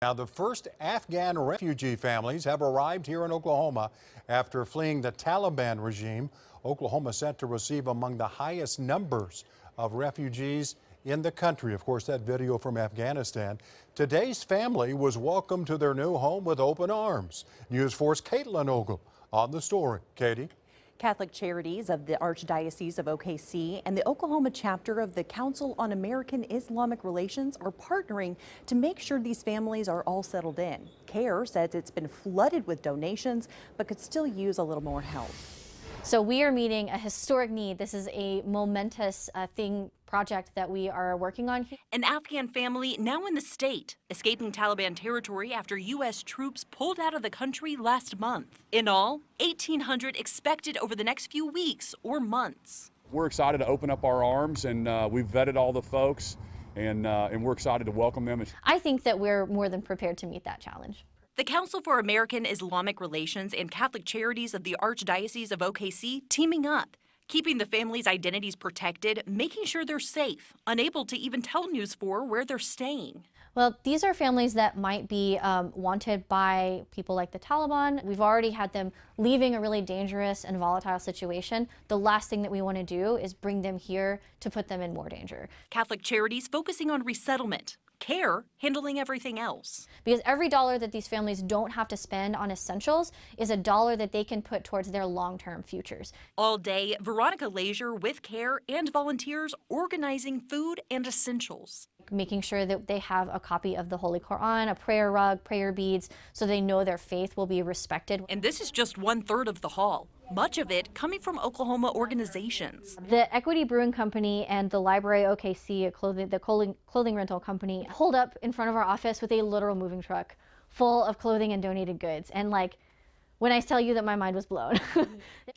Now, the first Afghan refugee families have arrived here in Oklahoma after fleeing the Taliban regime. Oklahoma set to receive among the highest numbers of refugees in the country. Of course, that video from Afghanistan. Today's family was welcomed to their new home with open arms. News 4's Caitlin Ogle on the story. Katie? Catholic Charities of the Archdiocese of OKC and the Oklahoma chapter of the Council on American Islamic Relations are partnering to make sure these families are all settled in. CAIR says it's been flooded with donations, but could still use a little more help. So we are meeting a historic need. This is a momentous project that we are working on. An Afghan family now in the state, escaping Taliban territory after U.S. troops pulled out of the country last month. In all, 1,800 expected over the next few weeks or months. We're excited to open up our arms, and we've vetted all the folks, and we're excited to welcome them. I think that we're more than prepared to meet that challenge. The Council for American Islamic Relations and Catholic Charities of the Archdiocese of OKC teaming up, keeping the families' identities protected, making sure they're safe, unable to even tell News 4 where they're staying. Well, these are families that might be wanted by people like the Taliban. We've already had them leaving a really dangerous and volatile situation. The last thing that we want to do is bring them here to put them in more danger. Catholic Charities focusing on resettlement. CAIR handling everything else. Because every dollar that these families don't have to spend on essentials is a dollar that they can put towards their long-term futures. All day, Veronica Laizure with CAIR and volunteers organizing food and essentials. Making sure that they have a copy of the Holy Quran, a prayer rug, prayer beads, so they know their faith will be respected. And this is just 1/3 of the haul. Much of it coming from Oklahoma organizations. The Equity Brewing Company and the Library OKC, the clothing rental company, hold up in front of our office with a literal moving truck full of clothing and donated goods. And when I tell you that my mind was blown.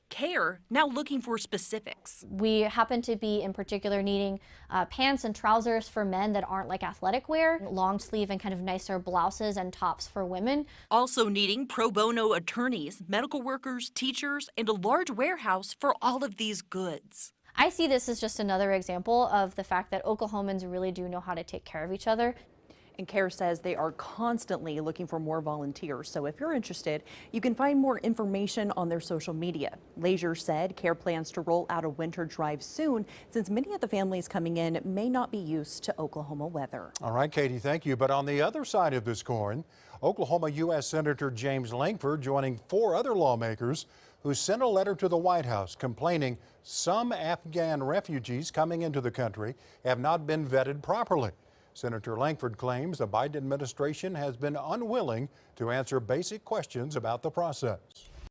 CAIR now looking for specifics. We happen to be in particular needing pants and trousers for men that aren't like athletic wear, long sleeve and kind of nicer blouses and tops for women. Also needing pro bono attorneys, medical workers, teachers, and a large warehouse for all of these goods. I see this as just another example of the fact that Oklahomans really do know how to take care of each other. And CAIR says they are constantly looking for more volunteers. So if you're interested, you can find more information on their social media. Laizure said CAIR plans to roll out a winter drive soon, since many of the families coming in may not be used to Oklahoma weather. All right, Katie, thank you. But on the other side of this coin, Oklahoma U.S. Senator James Lankford joining 4 other lawmakers who sent a letter to the White House complaining some Afghan refugees coming into the country have not been vetted properly. Senator Lankford claims the Biden administration has been unwilling to answer basic questions about the process.